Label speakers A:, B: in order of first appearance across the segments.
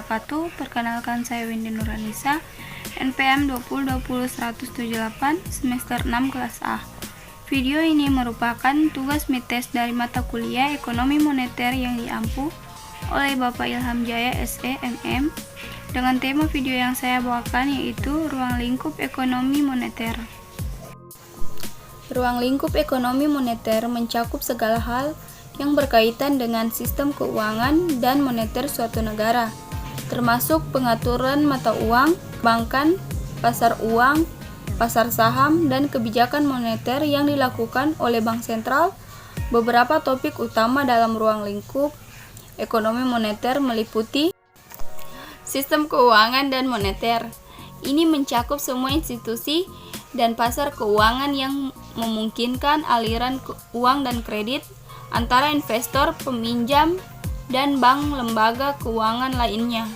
A: wabarakatuh. Perkenalkan saya Windy Nurhanisa, NPM 2020-178, semester 6 kelas A. Video ini merupakan tugas midtest dari mata kuliah Ekonomi Moneter yang diampu oleh Bapak Ilham Jaya SE MM dengan tema video yang saya bawakan yaitu Ruang Lingkup Ekonomi Moneter. Ruang lingkup ekonomi moneter mencakup segala hal yang berkaitan dengan sistem keuangan dan moneter suatu negara, termasuk pengaturan mata uang, perbankan, pasar uang, pasar saham, dan kebijakan moneter yang dilakukan oleh Bank Sentral. Beberapa topik utama dalam ruang lingkup ekonomi moneter meliputi sistem keuangan dan moneter. Ini mencakup semua institusi dan pasar keuangan yang memungkinkan aliran uang dan kredit antara investor, peminjam, dan bank lembaga keuangan lainnya.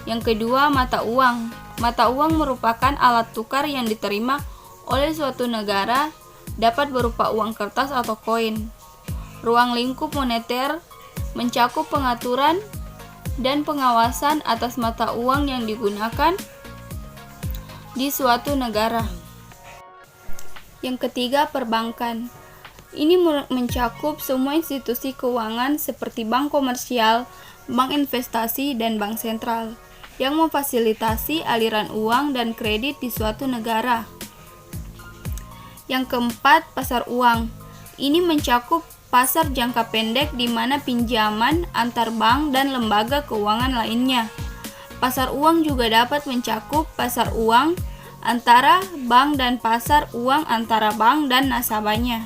A: Yang kedua, mata uang. Mata uang merupakan alat tukar yang diterima oleh suatu negara, dapat berupa uang kertas atau koin. Ruang lingkup moneter mencakup pengaturan dan pengawasan atas mata uang yang digunakan di suatu negara. Yang ketiga, perbankan. Ini mencakup semua institusi keuangan seperti bank komersial, bank investasi, dan bank sentral yang memfasilitasi aliran uang dan kredit di suatu negara. Yang keempat, pasar uang. Ini mencakup pasar jangka pendek di mana pinjaman antar bank dan lembaga keuangan lainnya. Pasar uang juga dapat mencakup pasar uang antara bank dan pasar uang antara bank dan nasabahnya.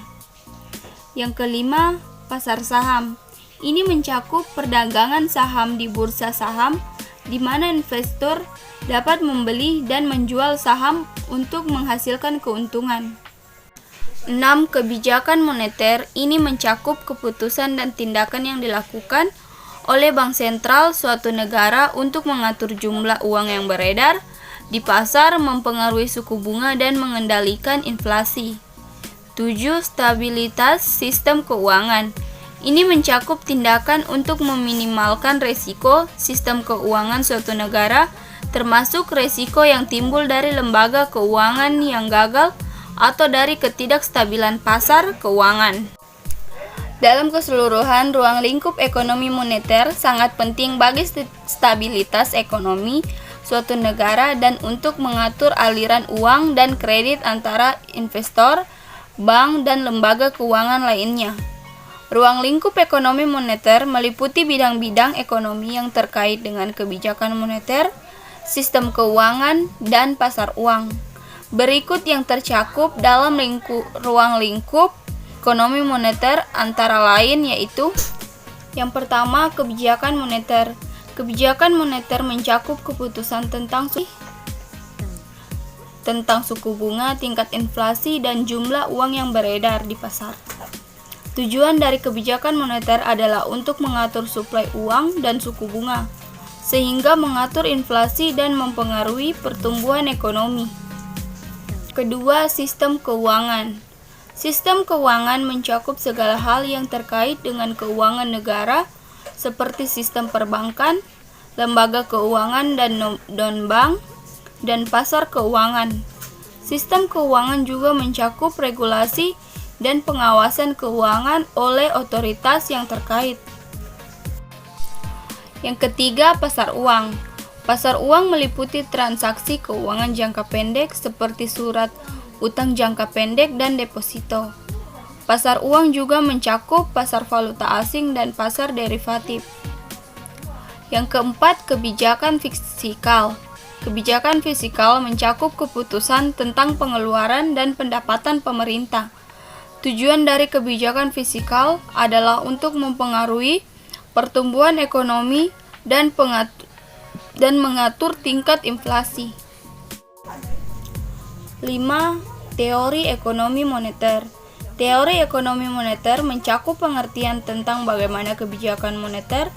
A: Yang kelima, pasar saham. Ini mencakup perdagangan saham di bursa saham, di mana investor dapat membeli dan menjual saham untuk menghasilkan keuntungan. 6. Kebijakan moneter. Ini mencakup keputusan dan tindakan yang dilakukan oleh Bank Sentral suatu negara untuk mengatur jumlah uang yang beredar di pasar, mempengaruhi suku bunga, dan mengendalikan inflasi. 7. Stabilitas sistem keuangan. Ini mencakup tindakan untuk meminimalkan risiko sistem keuangan suatu negara, termasuk risiko yang timbul dari lembaga keuangan yang gagal atau dari ketidakstabilan pasar keuangan. Dalam keseluruhan, ruang lingkup ekonomi moneter sangat penting bagi stabilitas ekonomi suatu negara dan untuk mengatur aliran uang dan kredit antara investor, bank, dan lembaga keuangan lainnya. Ruang lingkup ekonomi moneter meliputi bidang-bidang ekonomi yang terkait dengan kebijakan moneter, sistem keuangan, dan pasar uang. Berikut yang tercakup dalam ruang lingkup ekonomi moneter antara lain yaitu: yang pertama, kebijakan moneter. Kebijakan moneter mencakup keputusan tentang suku bunga, tingkat inflasi, dan jumlah uang yang beredar di pasar. Tujuan dari kebijakan moneter adalah untuk mengatur suplai uang dan suku bunga, sehingga mengatur inflasi dan mempengaruhi pertumbuhan ekonomi. Kedua, sistem keuangan. Sistem keuangan mencakup segala hal yang terkait dengan keuangan negara, seperti sistem perbankan, lembaga keuangan dan non-bank, dan pasar keuangan. Sistem keuangan juga mencakup regulasi dan pengawasan keuangan oleh otoritas yang terkait. Yang ketiga, pasar uang. Pasar uang meliputi transaksi keuangan jangka pendek seperti surat utang jangka pendek dan deposito. Pasar uang juga mencakup pasar valuta asing dan pasar derivatif. Yang keempat, kebijakan fiskal. Kebijakan fiskal mencakup keputusan tentang pengeluaran dan pendapatan pemerintah. Tujuan dari kebijakan fiskal adalah untuk mempengaruhi pertumbuhan ekonomi dan mengatur tingkat inflasi. 5. Teori ekonomi moneter. Teori ekonomi moneter mencakup pengertian tentang bagaimana kebijakan moneter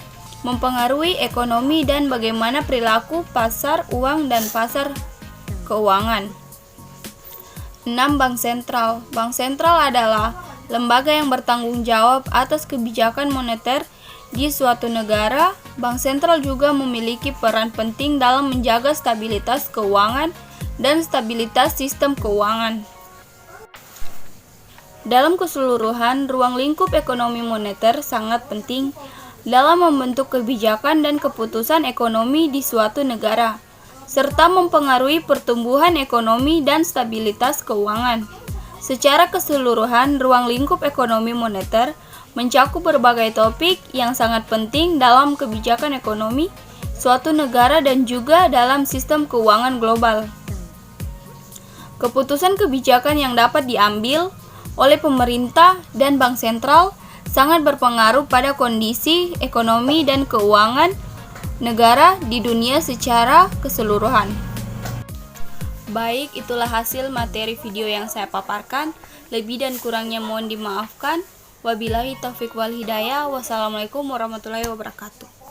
A: mempengaruhi ekonomi dan bagaimana perilaku pasar uang dan pasar keuangan. 6. Bank sentral. Bank sentral adalah lembaga yang bertanggung jawab atas kebijakan moneter di suatu negara Bank sentral juga memiliki peran penting dalam menjaga stabilitas keuangan dan stabilitas sistem keuangan. Dalam keseluruhan, ruang lingkup ekonomi moneter sangat penting dalam membentuk kebijakan dan keputusan ekonomi di suatu negara, serta mempengaruhi pertumbuhan ekonomi dan stabilitas keuangan. Secara keseluruhan, ruang lingkup ekonomi moneter mencakup berbagai topik yang sangat penting dalam kebijakan ekonomi suatu negara dan juga dalam sistem keuangan global. Keputusan kebijakan yang dapat diambil oleh pemerintah dan bank sentral sangat berpengaruh pada kondisi ekonomi dan keuangan negara di dunia secara keseluruhan. Baik, itulah hasil materi video yang saya paparkan. Lebih dan kurangnya mohon dimaafkan. Wabillahi taufiq wal hidayah. Wassalamualaikum warahmatullahi wabarakatuh.